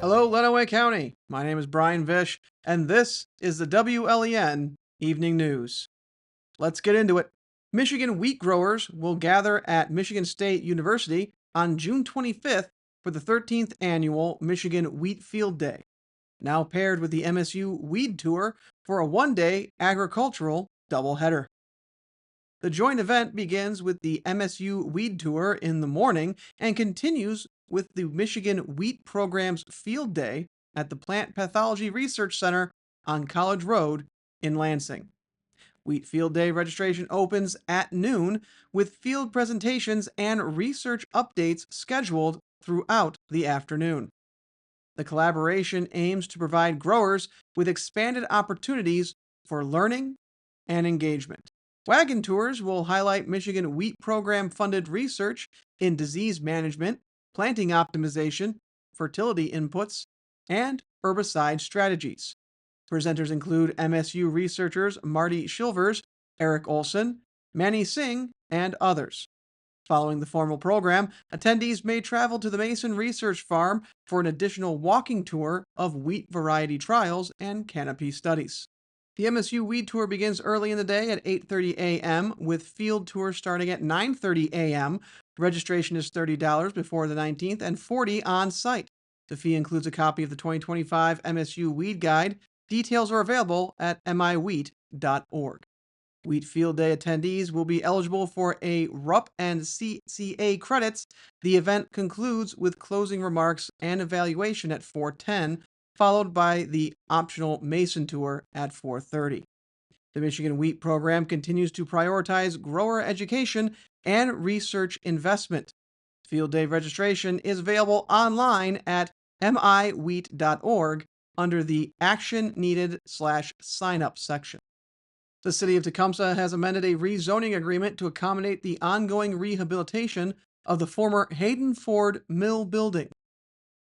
Hello, Lenawee County. My name is Brian Vish, and this is the WLEN Evening News. Let's get into it. Michigan wheat growers will gather at Michigan State University on June 25th for the 13th annual Michigan Wheat Field Day, now paired with the MSU Weed Tour for a one-day agricultural doubleheader. The joint event begins with the MSU Weed Tour in the morning and continues with the Michigan Wheat Program's Field Day at the Plant Pathology Research Center on College Road in Lansing. Wheat Field Day registration opens at noon with field presentations and research updates scheduled throughout the afternoon. The collaboration aims to provide growers with expanded opportunities for learning and engagement. Wagon tours will highlight Michigan Wheat Program funded research in disease management, planting optimization, fertility inputs, and herbicide strategies. Presenters include MSU researchers Marty Shilvers, Eric Olson, Manny Singh, and others. Following the formal program, attendees may travel to the Mason Research Farm for an additional walking tour of wheat variety trials and canopy studies. The MSU Weed Tour begins early in the day at 8:30 a.m. with field tours starting at 9:30 a.m. Registration is $30 before the 19th and $40 on site. The fee includes a copy of the 2025 MSU Weed Guide. Details are available at miwheat.org. Wheat Field Day attendees will be eligible for a RUP and CCA credits. The event concludes with closing remarks and evaluation at 4:10, followed by the optional Mason Tour at 4:30. The Michigan Wheat Program continues to prioritize grower education and research investment. Field Day registration is available online at miwheat.org under the Action Needed/Sign Up section. The City of Tecumseh has amended a rezoning agreement to accommodate the ongoing rehabilitation of the former Hayden Ford Mill building.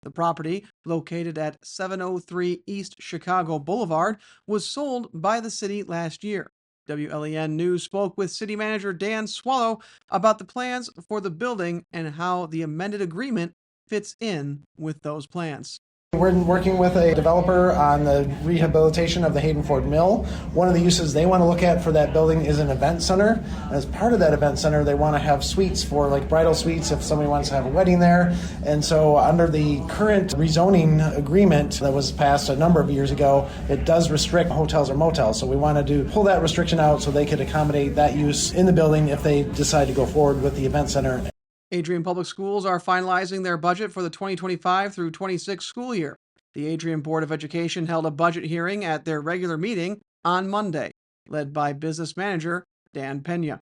The property, located at 703 East Chicago Boulevard, was sold by the city last year. WLEN News spoke with City Manager Dan Swallow about the plans for the building and how the amended agreement fits in with those plans. We're working with a developer on the rehabilitation of the Hayden Ford Mill. One of the uses they want to look at for that building is an event center. As part of that event center, they want to have suites for like bridal suites if somebody wants to have a wedding there. And so under the current rezoning agreement that was passed a number of years ago, it does restrict hotels or motels. So we wanted to pull that restriction out so they could accommodate that use in the building if they decide to go forward with the event center. Adrian Public Schools are finalizing their budget for the 2025 through 26 school year. The Adrian Board of Education held a budget hearing at their regular meeting on Monday, led by business manager Dan Pena.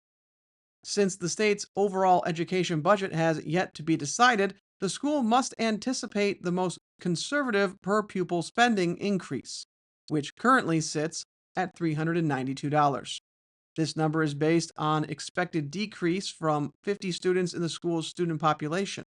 Since the state's overall education budget has yet to be decided, the school must anticipate the most conservative per-pupil spending increase, which currently sits at $392. This number is based on expected decrease from 50 students in the school's student population.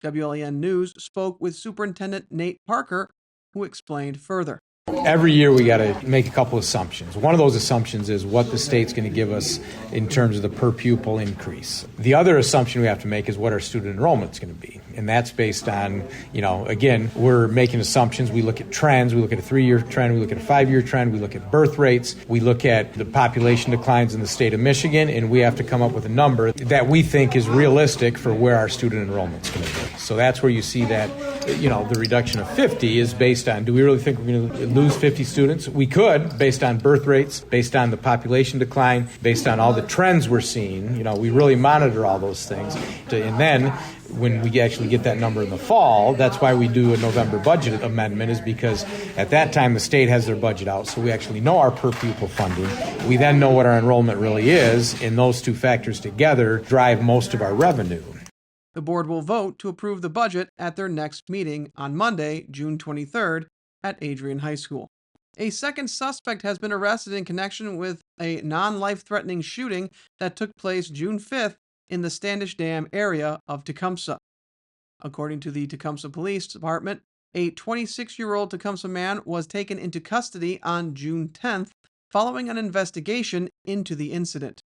WLEN News spoke with Superintendent Nate Parker, who explained further. Every year we got to make a couple assumptions. One of those assumptions is what the state's going to give us in terms of the per pupil increase. The other assumption we have to make is what our student enrollment's going to be. And that's based on, again, we're making assumptions. We look at trends. We look at a 3-year trend. We look at a 5-year trend. We look at birth rates. We look at the population declines in the state of Michigan, and we have to come up with a number that we think is realistic for where our student enrollment's going to be. So that's where you see that, the reduction of 50 is based on, do we really think we're going to lose 50 students? We could, based on birth rates, based on the population decline, based on all the trends we're seeing. We really monitor all those things. And then when we actually get that number in the fall, that's why we do a November budget amendment, is because at that time the state has their budget out, so we actually know our per pupil funding. We then know what our enrollment really is, and those two factors together drive most of our revenue. The board will vote to approve the budget at their next meeting on Monday, June 23rd at Adrian High School. A second suspect has been arrested in connection with a non-life-threatening shooting that took place June 5th in the Standish Dam area of Tecumseh. According to the Tecumseh Police Department, a 26-year-old Tecumseh man was taken into custody on June 10th following an investigation into the incident.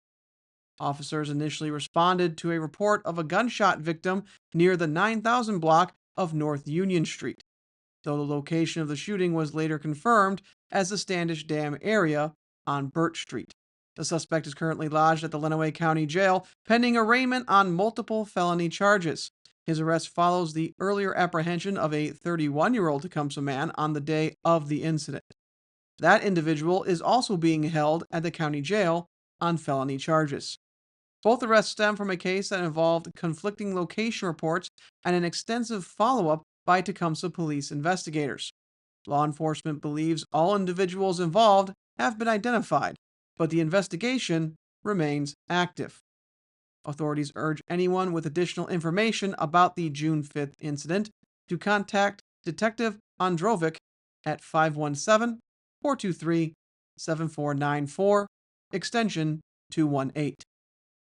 Officers initially responded to a report of a gunshot victim near the 9000 block of North Union Street. though the location of the shooting was later confirmed as the Standish Dam area on Birch Street. The suspect is currently lodged at the Lenawee County Jail, pending arraignment on multiple felony charges. His arrest follows the earlier apprehension of a 31-year-old Tecumseh man on the day of the incident. That individual is also being held at the county jail on felony charges. Both arrests stem from a case that involved conflicting location reports and an extensive follow-up by Tecumseh police investigators. Law enforcement believes all individuals involved have been identified, but the investigation remains active. Authorities urge anyone with additional information about the June 5th incident to contact Detective Androvic at 517-423-7494, extension 218.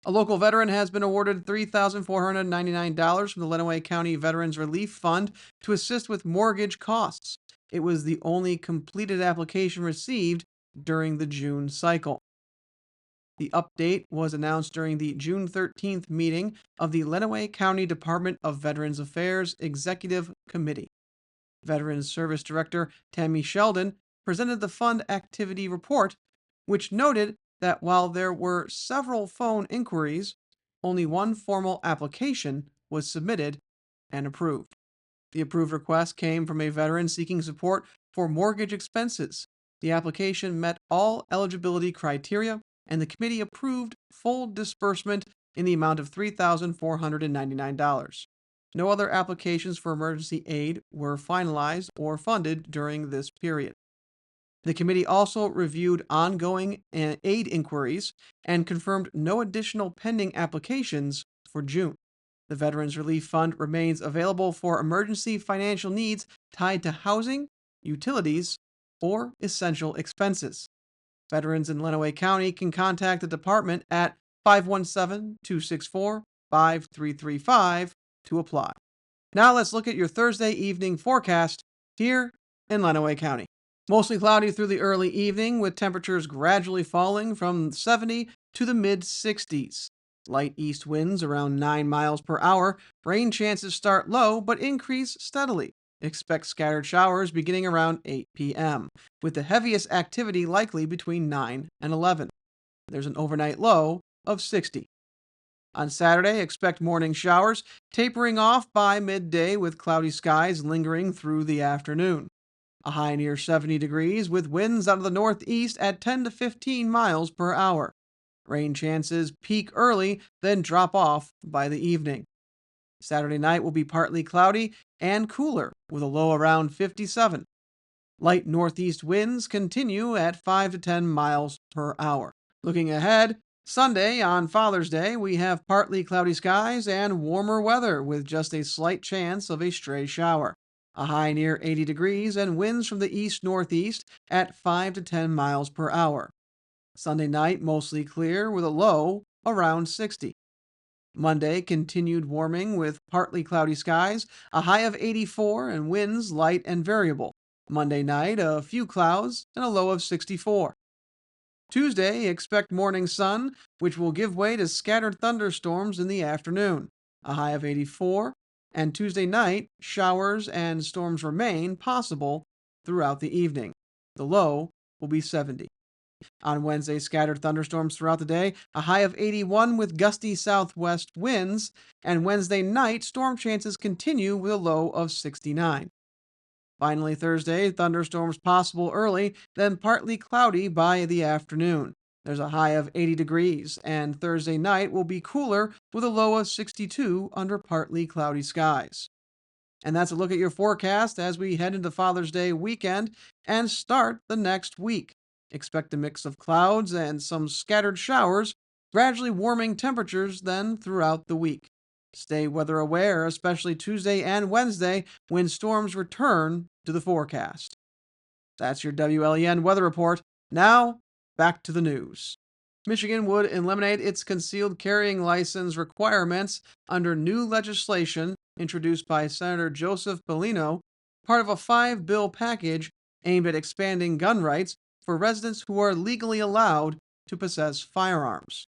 A local veteran has been awarded $3,499 from the Lenawee County Veterans Relief Fund to assist with mortgage costs. It was the only completed application received during the June cycle. The update was announced during the June 13th meeting of the Lenawee County Department of Veterans Affairs Executive Committee. Veterans Service Director Tammy Sheldon presented the fund activity report, which noted that while there were several phone inquiries, only one formal application was submitted and approved. The approved request came from a veteran seeking support for mortgage expenses. The application met all eligibility criteria, and the committee approved full disbursement in the amount of $3,499. No other applications for emergency aid were finalized or funded during this period. The committee also reviewed ongoing aid inquiries and confirmed no additional pending applications for June. The Veterans Relief Fund remains available for emergency financial needs tied to housing, utilities, or essential expenses. Veterans in Lenawee County can contact the department at 517-264-5335 to apply. Now let's look at your Thursday evening forecast here in Lenawee County. Mostly cloudy through the early evening, with temperatures gradually falling from 70 to the mid-60s. Light east winds around 9 miles per hour. Rain chances start low but increase steadily. Expect scattered showers beginning around 8 p.m., with the heaviest activity likely between 9 and 11. There's an overnight low of 60. On Saturday, expect morning showers, tapering off by midday with cloudy skies lingering through the afternoon. A high near 70 degrees with winds out of the northeast at 10 to 15 miles per hour. Rain chances peak early, then drop off by the evening. Saturday night will be partly cloudy and cooler with a low around 57. Light northeast winds continue at 5 to 10 miles per hour. Looking ahead, Sunday on Father's Day, we have partly cloudy skies and warmer weather with just a slight chance of a stray shower. A high near 80 degrees and winds from the east-northeast at 5 to 10 miles per hour. Sunday night mostly clear with a low around 60. Monday continued warming with partly cloudy skies, a high of 84 and winds light and variable. Monday night a few clouds and a low of 64. Tuesday expect morning sun, which will give way to scattered thunderstorms in the afternoon. A high of 84. And Tuesday night, showers and storms remain possible throughout the evening. The low will be 70. On Wednesday, scattered thunderstorms throughout the day, a high of 81 with gusty southwest winds, and Wednesday night, storm chances continue with a low of 69. Finally, Thursday, thunderstorms possible early, then partly cloudy by the afternoon. There's a high of 80 degrees, and Thursday night will be cooler with a low of 62 under partly cloudy skies. And that's a look at your forecast as we head into Father's Day weekend and start the next week. Expect a mix of clouds and some scattered showers, gradually warming temperatures then throughout the week. Stay weather aware, especially Tuesday and Wednesday when storms return to the forecast. That's your WLEN weather report. Now, back to the news. Michigan would eliminate its concealed carrying license requirements under new legislation introduced by Senator Joseph Bellino, part of a 5-bill package aimed at expanding gun rights for residents who are legally allowed to possess firearms.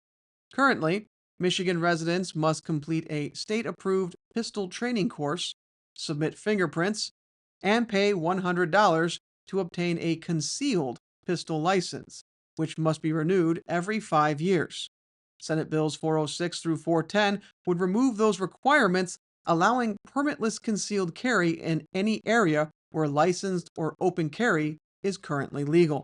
Currently, Michigan residents must complete a state-approved pistol training course, submit fingerprints, and pay $100 to obtain a concealed pistol license, which must be renewed every 5 years. Senate Bills 406 through 410 would remove those requirements, allowing permitless concealed carry in any area where licensed or open carry is currently legal.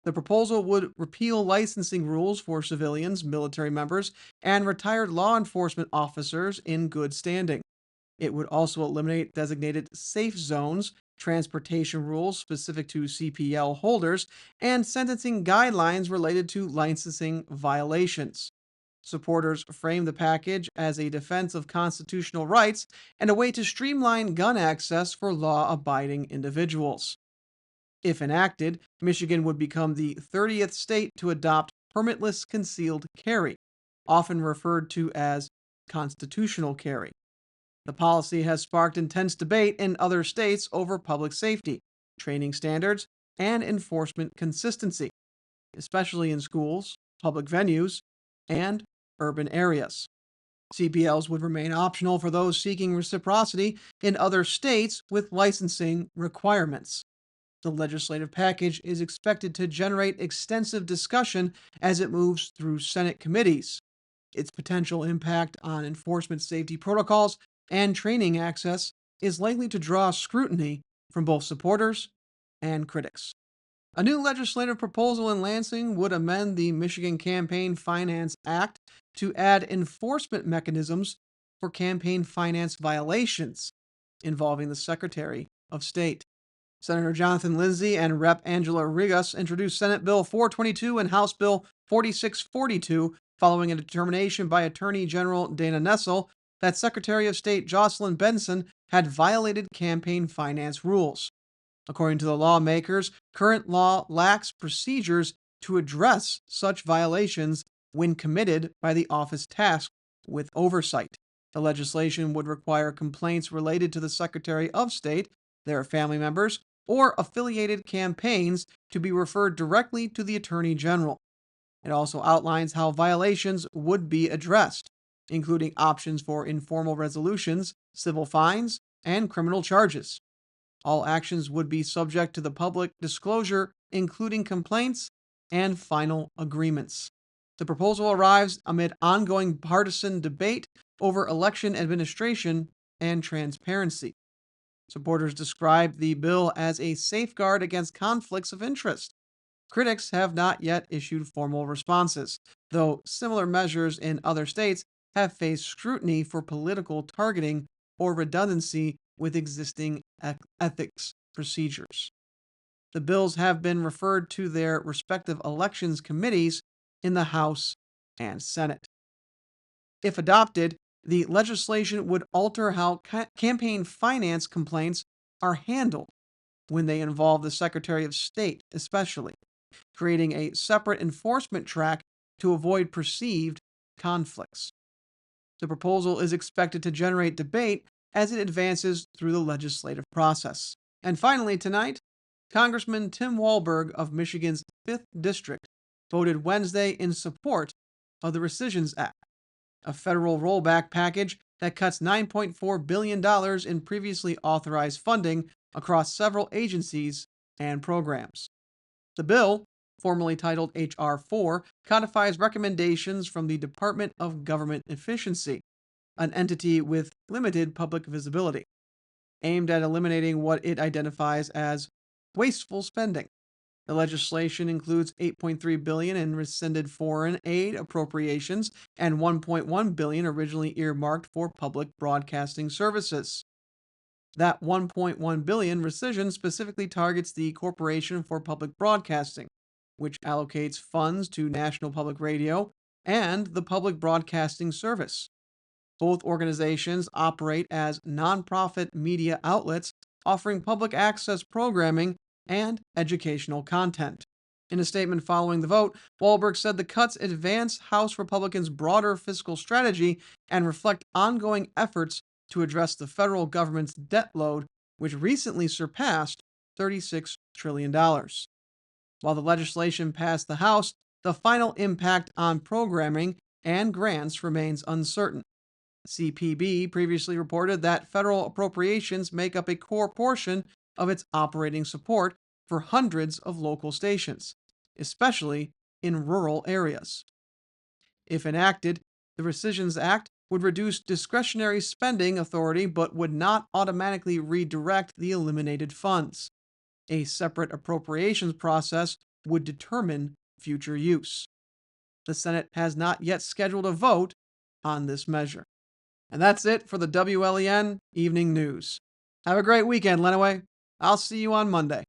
The proposal would repeal licensing rules for civilians, military members, and retired law enforcement officers in good standing. It would also eliminate designated safe zones, transportation rules specific to CPL holders, and sentencing guidelines related to licensing violations. Supporters frame the package as a defense of constitutional rights and a way to streamline gun access for law abiding individuals. If enacted, Michigan would become the 30th state to adopt permitless concealed carry, often referred to as constitutional carry. The policy has sparked intense debate in other states over public safety, training standards, and enforcement consistency, especially in schools, public venues, and urban areas. CPLs would remain optional for those seeking reciprocity in other states with licensing requirements. The legislative package is expected to generate extensive discussion as it moves through Senate committees. Its potential impact on enforcement safety protocols and training access is likely to draw scrutiny from both supporters and critics. A new legislative proposal in Lansing would amend the Michigan Campaign Finance Act to add enforcement mechanisms for campaign finance violations involving the Secretary of State. Senator Jonathan Lindsay and Rep. Angela Rigas introduced Senate Bill 422 and House Bill 4642 following a determination by Attorney General Dana Nessel that Secretary of State Jocelyn Benson had violated campaign finance rules. According to the lawmakers, current law lacks procedures to address such violations when committed by the office tasked with oversight. The legislation would require complaints related to the Secretary of State, their family members, or affiliated campaigns to be referred directly to the Attorney General. It also outlines how violations would be addressed, including options for informal resolutions, civil fines, and criminal charges. All actions would be subject to the public disclosure, including complaints and final agreements. The proposal arrives amid ongoing partisan debate over election administration and transparency. Supporters describe the bill as a safeguard against conflicts of interest. Critics have not yet issued formal responses, though similar measures in other states have faced scrutiny for political targeting or redundancy with existing ethics procedures. The bills have been referred to their respective elections committees in the House and Senate. If adopted, the legislation would alter how campaign finance complaints are handled when they involve the Secretary of State, especially, creating a separate enforcement track to avoid perceived conflicts. The proposal is expected to generate debate as it advances through the legislative process. And finally, tonight, Congressman Tim Walberg of Michigan's 5th District voted Wednesday in support of the Rescissions Act, a federal rollback package that cuts $9.4 billion in previously authorized funding across several agencies and programs. The bill, formerly titled H.R. 4, codifies recommendations from the Department of Government Efficiency, an entity with limited public visibility, aimed at eliminating what it identifies as wasteful spending. The legislation includes $8.3 billion in rescinded foreign aid appropriations and $1.1 billion originally earmarked for public broadcasting services. That $1.1 billion rescission specifically targets the Corporation for Public Broadcasting, which allocates funds to National Public Radio and the Public Broadcasting Service. Both organizations operate as nonprofit media outlets offering public access programming and educational content. In a statement following the vote, Walberg said the cuts advance House Republicans' broader fiscal strategy and reflect ongoing efforts to address the federal government's debt load, which recently surpassed $36 trillion. While the legislation passed the House, the final impact on programming and grants remains uncertain. CPB previously reported that federal appropriations make up a core portion of its operating support for hundreds of local stations, especially in rural areas. If enacted, the Rescissions Act would reduce discretionary spending authority but would not automatically redirect the eliminated funds. A separate appropriations process would determine future use. The Senate has not yet scheduled a vote on this measure. And that's it for the WLEN Evening News. Have a great weekend, Lenawee. I'll see you on Monday.